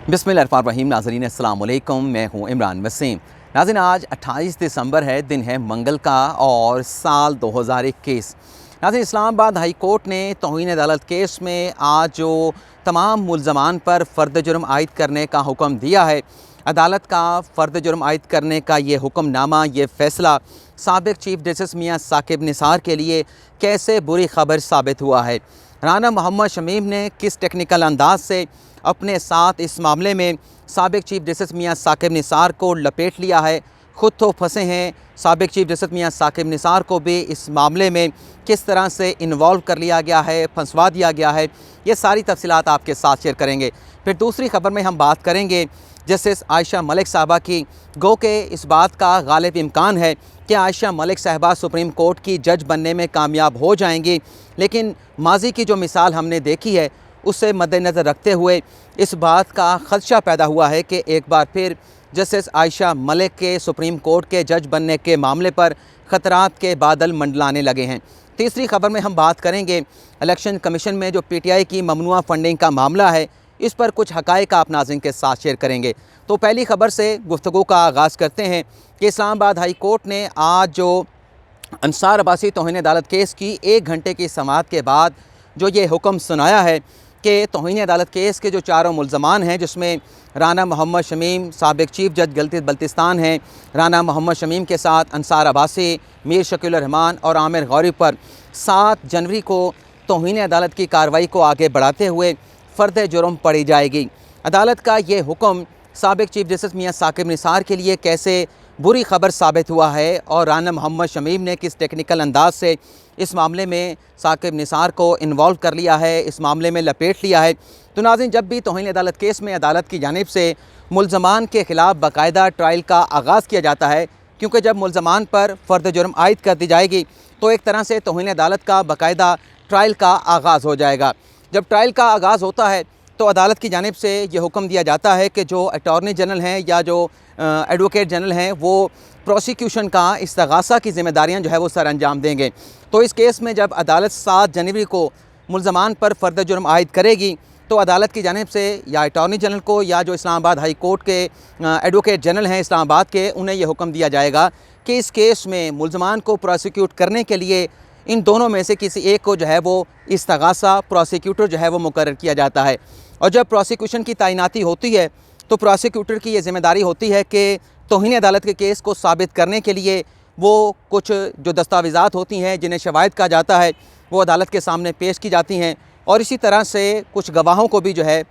बिस्मिल्लाहिर्रहमानिर्रहीम। नाज़रीन अस्सलाम वालेकुम, मैं हूँ इमरान वसीम। नाज़रीन आज 28 दिसंबर है, दिन है मंगल का और साल 2021। नाज़रीन इस्लामाबाद हाई कोर्ट ने तौहीन अदालत केस में आज जो तमाम मुल्ज़मान पर फ़र्द जुर्म आयद करने का हुक्म दिया है, अदालत का फ़र्द जुर्म आयद करने का ये हुक्मनामा, ये फ़ैसला साबिक़ चीफ जस्टिस मियाँ साकिब निसार के लिए कैसे बुरी खबर साबित हुआ है। राना मोहम्मद शमीम ने किस टेक्निकल अंदाज से अपने साथ इस मामले में साबिक़ चीफ जस्टिस मियाँ साकिब निसार को लपेट लिया है, ख़ुद तो फंसे हैं, साबिक़ चीफ जस्टिस मियाँ साकिब निसार को भी इस मामले में किस तरह से इन्वॉल्व कर लिया गया है, फंसवा दिया गया है, ये सारी तफसीलात आपके साथ शेयर करेंगे। फिर दूसरी ख़बर में हम बात करेंगे जस्टिस आयशा मलिक साहबा की। गो के इस बात का गालिब इम्कान है कि आयशा मलिक साहबा सुप्रीम कोर्ट की जज बनने में कामयाब हो जाएंगी, लेकिन माजी की जो मिसाल हमने देखी है उससे मद्देनज़र रखते हुए इस बात का ख़दशा पैदा हुआ है कि एक बार फिर जस्टिस आयशा मलिक के सुप्रीम कोर्ट के जज बनने के मामले पर ख़तरात के बादल मंडलाने लगे हैं। तीसरी ख़बर में हम बात करेंगे इलेक्शन कमीशन में जो पीटीआई की ममनुआ फंडिंग का मामला है, इस पर कुछ हक़ाइक़ आप नाज़रीन के साथ शेयर करेंगे। तो पहली ख़बर से गुफ्तगू का आगाज़ करते हैं कि इस्लामाबाद हाई कोर्ट ने आज जो अंसार अब्बासी तौहीन अदालत केस की 1 घंटे की समाअत के बाद जो ये हुक्म सुनाया है कि तौहीन अदालत केस के जो चारों मुल्ज़मान हैं, जिसमें राना मोहम्मद शमीम साबिक़ चीफ जज गिलगित बल्तिस्तान हैं, राना मोहम्मद शमीम के साथ अंसार अब्बासी, मीर शकील रहमान और आमिर गौरी पर 7 जनवरी को तौहीन अदालत की कार्रवाई को आगे बढ़ाते हुए फ़र्द जुर्म पड़ी जाएगी। अदालत का ये हुक्म साबिक़ चीफ जस्टिस मियाँ साकिब निसार के लिए कैसे बुरी खबर साबित हुआ है और राना मोहम्मद शमीम ने किस टेक्निकल अंदाज से इस मामले में साकिब निसार को इन्वॉल्व कर लिया है, इस मामले में लपेट लिया है। तो नाज़रीन, जब भी तौहीन अदालत केस में अदालत की जानिब से मुल्ज़मान के ख़िलाफ़ बाकायदा ट्रायल का आगाज़ किया जाता है, क्योंकि जब मुल्ज़मान पर फ़र्द जुर्म आयद कर दी जाएगी तो एक तरह से तौहीन अदालत का बाकायदा ट्रायल का आगाज़ हो जाएगा। जब ट्रायल का आगाज़ होता है तो अदालत की जानिब से ये हुक्म दिया जाता है कि जो अटॉर्नी जनरल हैं या जो एडवोकेट जनरल हैं, वो प्रोसिक्यूशन का इस्तग़ासा की ज़िम्मेदारियाँ जो है वो सर अंजाम देंगे। तो इस केस में जब अदालत 7 जनवरी को मुल्ज़मान पर फ़र्द जुर्म आयद करेगी तो अदालत की जानिब से या अटॉर्नी जनरल को या जो इस्लामाबाद हाई कोर्ट के एडवोकेट जनरल हैं इस्लामाबाद के, उन्हें यह हुक्म दिया जाएगा कि इस केस में मुल्ज़मान को प्रोसिक्यूट करने के लिए इन दोनों में से किसी एक को जो है वो इस्तग़ासा प्रोसिक्यूटर जो है वो मुकर्रर किया जाता है। और जब प्रोसिक्यूशन की तैनाती होती है तो प्रोसिक्यूटर की ये ज़िम्मेदारी होती है कि तौहीन अदालत के केस को साबित करने के लिए वो कुछ जो दस्तावेज़ात होती हैं, जिन्हें शवाहिद कहा जाता है, वो अदालत के सामने पेश की जाती हैं और इसी तरह से कुछ गवाहों को भी जो है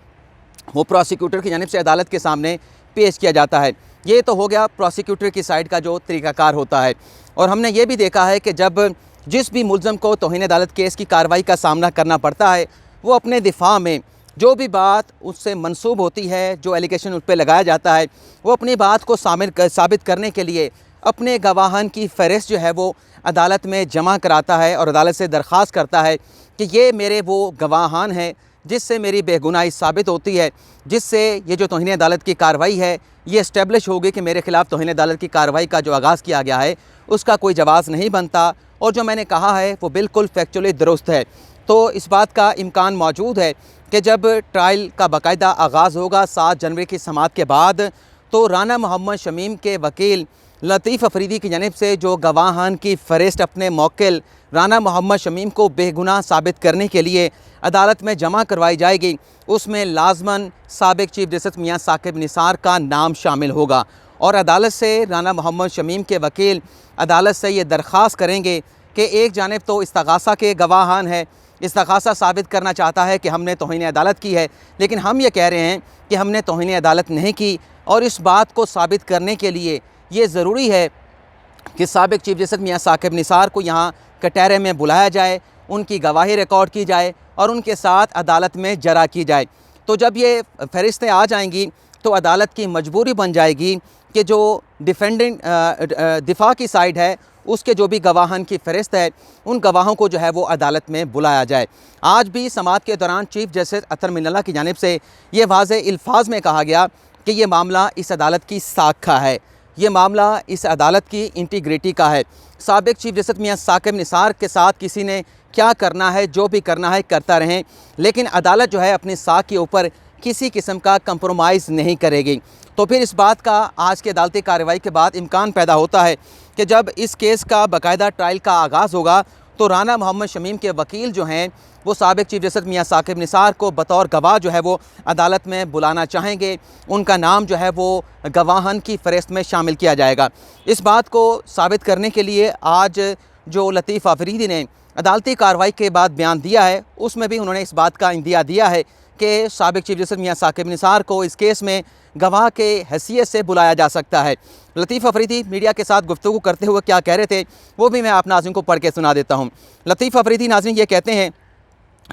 वो प्रोसिक्यूटर की जानिब से अदालत के सामने पेश किया जाता है। ये तो हो गया प्रोसिक्यूटर की साइड का जो तरीक़ाकार होता है। और हमने ये भी देखा है कि जब जिस भी मुल्ज़म को तौहीन अदालत केस की कार्रवाई का सामना करना पड़ता है, वो अपने दिफा में जो भी बात उससे मंसूब होती है, जो एलिगेशन उस पर लगाया जाता है, वो अपनी बात को साबित करने के लिए अपने गवाहान की फ़हरिस्त जो है वो अदालत में जमा कराता है और अदालत से दरख्वास्त करता है कि ये मेरे वो गवाहान हैं जिससे मेरी बेगुनाही साबित होती है, जिससे ये जो तौहीन अदालत की कार्रवाई है ये इस्टेब्लिश होगी कि मेरे ख़िलाफ़ तौहीन अदालत की कार्रवाई का जो आगाज़ किया गया है उसका कोई जवाज़ नहीं बनता और जो मैंने कहा है वो बिल्कुल फैक्चुअली दुरुस्त है। तो इस बात का इम्कान मौजूद है कि जब ट्रायल का बाकायदा आगाज़ होगा 7 जनवरी की समाअत के बाद, तो राना मोहम्मद शमीम के वकील लतीफ़ अफरीदी की जानिब से जो गवाहान की फ़हरिस्त अपने मौक्किल राना मोहम्मद शमीम को बेगुनाह साबित करने के लिए अदालत में जमा करवाई जाएगी, उसमें लाजमन साबिक़ चीफ जस्टिस मियाँ साकिब निसार का नाम शामिल होगा। और अदालत से राना मोहम्मद शमीम के वकील अदालत से ये दरख्वास्त करेंगे कि एक जानिब तो इस्तग़ासा के गवाहान है, इस्तग़ासा साबित करना चाहता है कि हमने तौहीन अदालत की है, लेकिन हम ये कह रहे हैं कि हमने तौहीन अदालत नहीं की और इस बात को साबित करने के लिए ये ज़रूरी है कि साबिक़ चीफ जस्टिस मियाँ साकिब निसार को यहाँ कटहरे में बुलाया जाए, उनकी गवाही रिकॉर्ड की जाए और उनके साथ अदालत में जरा की जाए। तो जब ये फ़हरिस्तें आ जाएंगी तो अदालत की मजबूरी बन जाएगी कि जो डिफेंडेंट दिफा की साइड है उसके जो भी गवाहान की फ़हरिस्त है, उन गवाहों को जो है वो अदालत में बुलाया जाए। आज भी समाअत के दौरान चीफ जस्टिस अतर मिनल्ला की जानिब से ये वाज़ेह अल्फाज में कहा गया कि ये मामला इस अदालत की साख का है, ये मामला इस अदालत की इंटीग्रिटी का है। साबिक़ चीफ जस्टिस मियाँ साकिब निसार के साथ किसी ने क्या करना है, जो भी करना है करता रहें, लेकिन अदालत जो है अपनी साख के ऊपर किसी किस्म का कंप्रोमाइज़ नहीं करेगी। तो फिर इस बात का आज की अदालती कार्रवाई के बाद इम्कान पैदा होता है कि जब इस केस का बाकायदा ट्रायल का आगाज़ होगा तो राना मोहम्मद शमीम के वकील जो हैं वो साबिक चीफ जस्टिस मियां साकिब निसार को बतौर गवाह जो है वो अदालत में बुलाना चाहेंगे। उनका नाम जो है वो गवाहन की फ़हरिस्त में शामिल किया जाएगा। इस बात को साबित करने के लिए आज जो लतीफ़ अफरीदी ने अदालती कार्रवाई के बाद बयान दिया है उसमें भी उन्होंने इस बात का इंदिया दिया है कि साबिक चीफ जस्टिस मियां साकिब निसार को इस केस में गवाह के हैसियत से बुलाया जा सकता है। लतीफ़ अफरीदी मीडिया के साथ गुफ्तगू करते हुए क्या कह रहे थे वो भी मैं आप नाज़रीन को पढ़ के सुना देता हूँ। लतीफ़ अफरीदी नाज़रीन ये कहते हैं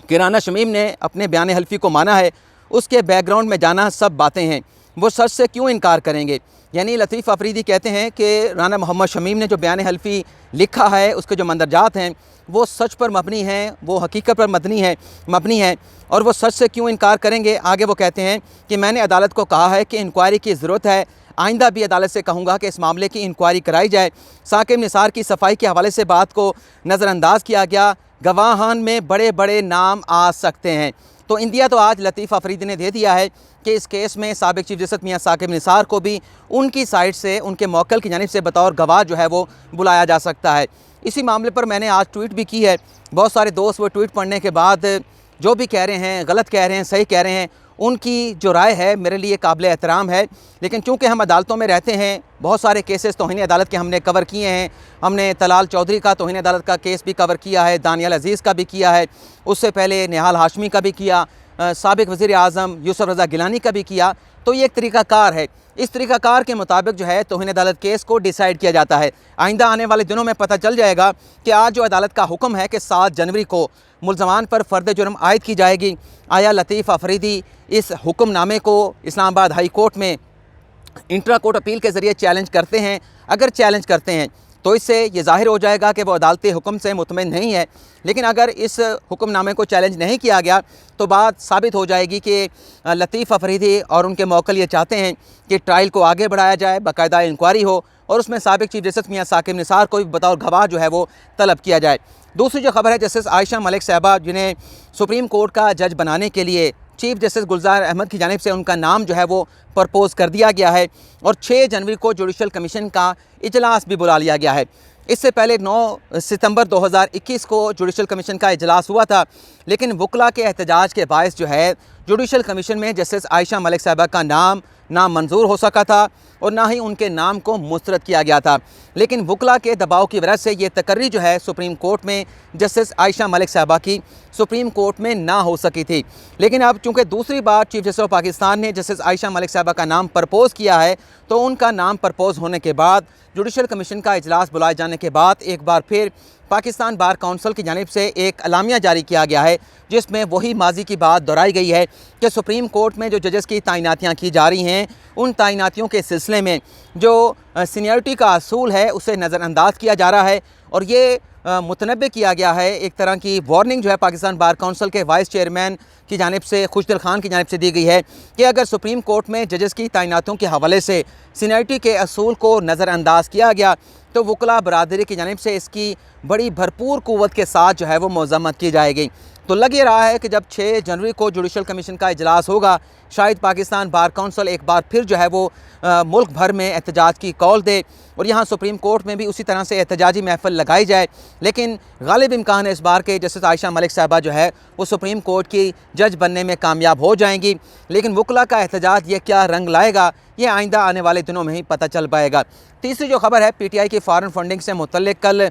कि राना शमीम ने अपने बयान हल्फी को माना है, उसके बैकग्राउंड में जाना सब बातें हैं, वो सच से क्यों इनकार करेंगे। यानी लतीफ़ अफरीदी कहते हैं कि राना मोहम्मद शमीम ने जो बयान हल्फी लिखा है उसके जो मंदरजात हैं वो सच पर मबनी हैं, वो हकीकत पर मबनी है और वो सच से क्यों इनकार करेंगे। आगे वो कहते हैं कि मैंने अदालत को कहा है कि इंक्वायरी की ज़रूरत है, आइंदा भी अदालत से कहूँगा कि इस मामले की इंक्वायरी कराई जाए। साकिब निसार की सफाई के हवाले से बात को नज़रअंदाज किया गया, गवाहान में बड़े बड़े नाम आ सकते हैं। तो इंदिया तो आज लतीफ़ अफरीदी ने दे दिया है कि इस केस में साबिक चीफ जस्टिस मियां साकिब निसार को भी उनकी साइड से, उनके मौक्किल की जानिब से बतौर गवाह जो है वो बुलाया जा सकता है। इसी मामले पर मैंने आज ट्वीट भी की है। बहुत सारे दोस्त वो ट्वीट पढ़ने के बाद जो भी कह रहे हैं, गलत कह रहे हैं, सही कह रहे हैं, उनकी जो राय है मेरे लिए काबिल एहतराम है। लेकिन चूँकि हम अदालतों में रहते हैं, बहुत सारे केसेस तौहीन अदालत के हमने कवर किए हैं। हमने तलाल चौधरी का तौहीन अदालत का केस भी कवर किया है, दानियाल अजीज़ का भी किया है, उससे पहले निहाल हाशमी का भी किया, साबिक वज़ीर आज़म यूसुफ रज़ा गिलानी का भी किया। तो ये एक तरीक़ाकार है, इस तरीक़ाकार के मुताबिक जो है तौहीन अदालत केस को डिसाइड किया जाता है। आइंदा आने वाले दिनों में पता चल जाएगा कि आज जो अदालत का हुक्म है कि 7 जनवरी को मुल्ज़मान पर फ़र्द जुर्म आयद की जाएगी, आया लतीफ़ अफरीदी इस हुक्मनामे को इस्लामाबाद हाई कोर्ट में इंट्रा कोर्ट अपील के ज़रिए चैलेंज करते हैं। अगर चैलेंज करते हैं तो इससे ये ज़ाहिर हो जाएगा कि वो अदालती हुक्म से मुतमईन नहीं है। लेकिन अगर इस हुक्मनामे को चैलेंज नहीं किया गया तो बात साबित हो जाएगी कि लतीफ़ अफरीदी और उनके मौक्किल ये चाहते हैं कि ट्रायल को आगे बढ़ाया जाए, बाकायदा इंक्वायरी हो और उसमें साबिक चीफ जस्टिस मियां साकिब निसार को भी बतौर गवाह जो है वो तलब किया जाए। दूसरी जो खबर है, जस्टिस आयशा मलिक साहबा जिन्हें सुप्रीम कोर्ट का जज बनाने के लिए चीफ जस्टिस गुलजार अहमद की जानिब से उनका नाम जो है वो प्रपोज़ कर दिया गया है और 6 जनवरी को जुडिशल कमीशन का इजलास भी बुला लिया गया है। इससे पहले 9 सितंबर 2021 को जुडिशल कमीशन का इजलास हुआ था, लेकिन वकला के एहतजाज के बायस जो है जुडिशल कमीशन में जस्टिस आयशा मलिक साहबा का नाम ना मंजूर हो सका था और ना ही उनके नाम को मुस्तरद किया गया था। लेकिन वकला के दबाव की वजह से ये तकर्री जो है सुप्रीम कोर्ट में जस्टिस आयशा मलिक साहबा की सुप्रीम कोर्ट में ना हो सकी थी। लेकिन अब चूँकि दूसरी बार चीफ जस्टिस ऑफ पाकिस्तान ने जस्टिस आयशा मलिक साहबा का नाम प्रपोज़ किया है, तो उनका नाम प्रपोज़ होने के बाद जुडिशल कमीशन का इजलास बुलाए जाने के बाद एक बार फिर पाकिस्तान बार काउंसिल की जानिब से एक अलामिया जारी किया गया है जिसमें वही माजी की बात दोहराई गई है कि सुप्रीम कोर्ट में जो जजेस की तैनातियाँ की जा रही हैं उन तैनातियों के सिलसिले में जो सीनियरिटी का असूल है उसे नज़रअंदाज किया जा रहा है और ये मुतनब्बे किया गया है। एक तरह की वार्निंग जो है पाकिस्तान बार काउंसिल के वाइस चेयरमैन की जानिब से, खुशदिल खान की जानिब से दी गई है कि अगर सुप्रीम कोर्ट में जजेस की तैनातियों के हवाले से सीनियरिटी के असूल को नज़रअंदाज किया गया तो वकला बरादरी की जानिब से इसकी बड़ी भरपूर क़ुव्वत के साथ जो है वो मज़म्मत की जाएगी। तो लग ये रहा है कि जब 6 जनवरी को जुडिशल कमीशन का इजलास होगा, शायद पाकिस्तान बार काउंसिल एक बार फिर जो है वो मुल्क भर में एहतजाज की कॉल दे और यहाँ सुप्रीम कोर्ट में भी उसी तरह से एहतजाजी महफिल लगाई जाए। लेकिन गालिब इम्कान है इस बार के जस्टिस आयशा मलिक साहबा जो है वो सुप्रीम कोर्ट की जज बनने में कामयाब हो जाएंगी। लेकिन वकला का एहतजाज ये क्या रंग लाएगा ये आइंदा आने वाले दिनों में ही पता चल पाएगा। तीसरी जो खबर है, PTI की फ़ॉरेन फंडिंग से मुतल्लिक कल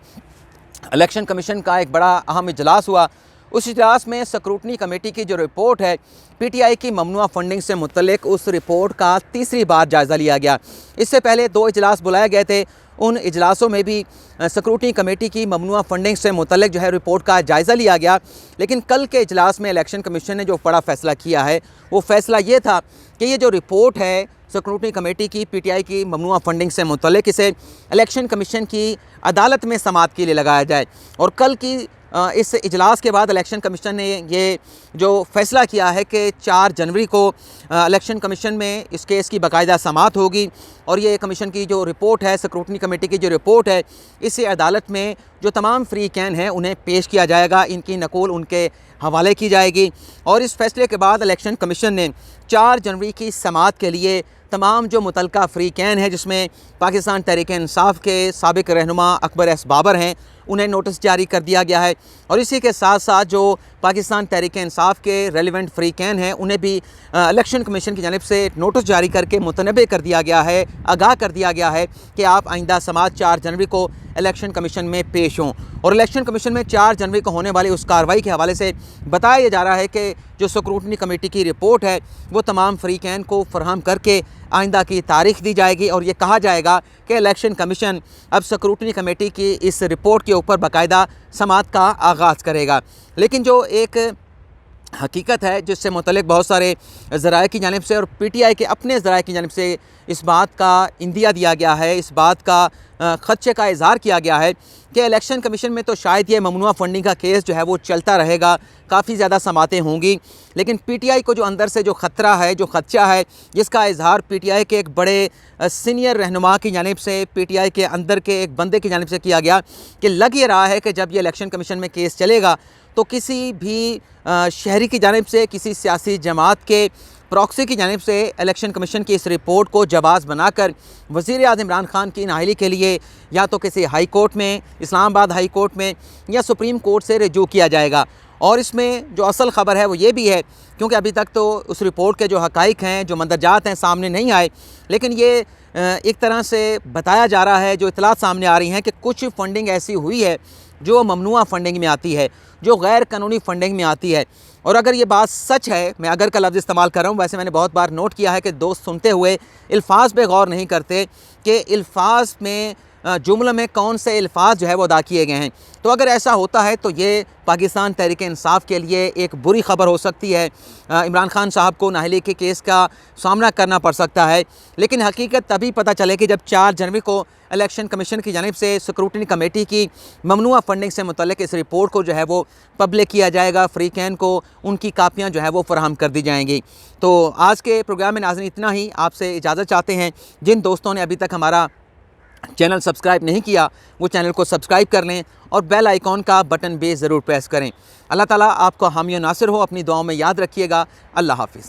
इलेक्शन कमीशन का एक बड़ा अहम इजलास हुआ। उस इजलास में स्क्रूटनी कमेटी की जो रिपोर्ट है PTI की ममनुआ फंडिंग से मुतल्लिक, उस रिपोर्ट का तीसरी बार जायज़ा लिया गया। इससे पहले 2 इजलास बुलाए गए थे, उन इजलासों में भी स्क्रूटनी कमेटी की ममनुआ फंडिंग से मुतल्लिक जो है रिपोर्ट का जायज़ा लिया गया। लेकिन कल के इजलास में इलेक्शन कमीशन ने जो बड़ा फ़ैसला किया है वो फ़ैसला ये था कि ये जो रिपोर्ट है स्क्रूटनी कमेटी की PTI की ममनुआ फंडिंग से मुतल्लिक, इसे इलेक्शन कमीशन की अदालत में समाअत के लिए लगाया जाए। और कल की इस इजलास के बाद इलेक्शन कमीशन ने ये जो फ़ैसला किया है कि 4 जनवरी को इलेक्शन कमीशन में इस केस की बाकायदा समाअत होगी और ये कमीशन की जो रिपोर्ट है, स्क्रूटनी कमेटी की जो रिपोर्ट है, इसे अदालत में जो तमाम फ्री कैन हैं उन्हें पेश किया जाएगा। इनकी नकूल उनके हवाले की जाएगी। और इस फैसले के बाद इलेक्शन कमीशन ने 4 जनवरी की समाअत के लिए तमाम जो मुतलका फ़रीक़ैन हैं, जिसमें पाकिस्तान तहरीक इंसाफ के साबिक़ रहनुमा अकबर एस बाबर हैं, उन्हें नोटिस जारी कर दिया गया है। और इसी के साथ साथ जो पाकिस्तान तहरीक इंसाफ के रेलिवेंट फ़रीक़ैन हैं, उन्हें भी इलेक्शन कमीशन की जानिब से नोटिस जारी करके मुतनबे कर दिया गया है, आगाह कर दिया गया है कि आप आइंदा समाअत 4 जनवरी को इलेक्शन कमीशन में पेश हों। और इलेक्शन कमीशन में 4 जनवरी को होने वाली उस कार्रवाई के हवाले से बताया जा रहा है कि जो स्क्रूटनी कमेटी की रिपोर्ट है वो तमाम फ़रीक़ैन को फराहम करके आइंदा की तारीख़ दी जाएगी। और ये कहा जाएगा कि इलेक्शन कमीशन अब स्क्रूटनी कमेटी की इस रिपोर्ट के ऊपर बाकायदा समाअत का आगाज़ करेगा। लेकिन जो एक हकीकत है जिससे मुतल्लिक़ बहुत सारे ज़राए की जानिब से और PTI के अपने ज़राए की जानिब से इस बात का इंदिया दिया गया है, इस बात का ख़दशे का इज़हार किया गया है कि इलेक्शन कमीशन में तो शायद ये ममनुआ फ़ंडिंग का केस जो है वो चलता रहेगा, काफ़ी ज़्यादा समातें होंगी। लेकिन PTI को जो अंदर से जो ख़तरा है, जो ख़दशा है, जिसका इज़हार PTI के एक बड़े सीनियर रहनुमा की जानिब से, PTI के अंदर के एक बंदे की जानिब से किया गया कि लग ये रहा है कि जब ये इलेक्शन कमीशन में केस चलेगा तो किसी भी शहरी की जानिब से, किसी सियासी जमात के प्रॉक्सी की जानिब से इलेक्शन कमीशन की इस रिपोर्ट को जवाज़ बनाकर वज़ीर-ए-आज़म इमरान खान की नाअहली के लिए या तो किसी हाई कोर्ट में, इस्लामाबाद हाई कोर्ट में या सुप्रीम कोर्ट से रजू किया जाएगा। और इसमें जो असल ख़बर है वो ये भी है, क्योंकि अभी तक तो उस रिपोर्ट के जो हक़ाइक़ हैं, जो मंदरजात हैं, सामने नहीं आए, लेकिन ये एक तरह से बताया जा रहा है, जो इतलात सामने आ रही हैं कि कुछ फ़ंडिंग ऐसी हुई है जो ममनुआ फ़ंडिंग में आती है, जो गैर कानूनी फ़ंडिंग में आती है। और अगर ये बात सच है, मैं अगर का लफ्ज़ इस्तेमाल कर रहा हूँ, वैसे मैंने बहुत बार नोट किया है कि दोस्त सुनते हुए अल्फाज पे गौर नहीं करते कि अल्फाज में जुमले में कौन से अल्फाज जो है वो अदा किए गए हैं। तो अगर ऐसा होता है तो ये पाकिस्तान तहरीक इंसाफ के लिए एक बुरी ख़बर हो सकती है। इमरान खान साहब को नाअहली के केस का सामना करना पड़ सकता है। लेकिन हकीकत तभी पता चलेगी जब 4 जनवरी को इलेक्शन कमीशन की जानिब से स्क्रूटनी कमेटी की ममनुआ फ़ंडिंग से मुतल्लिक़ इस रिपोर्ट को जो है वो पब्लिक किया जाएगा, फ़रीक़ैन को उनकी कापियाँ जो है वो फ़राहम कर दी जाएंगी। तो आज के प्रोग्राम में नाज़रीन इतना ही। आपसे इजाज़त चाहते हैं। जिन दोस्तों ने अभी तक हमारा चैनल सब्सक्राइब नहीं किया वो चैनल को सब्सक्राइब कर लें और बेल आइकॉन का बटन भी ज़रूर प्रेस करें। अल्लाह ताला आपको हामी और नासिर हो। अपनी दुआओं में याद रखिएगा। अल्लाह हाफ़िज़।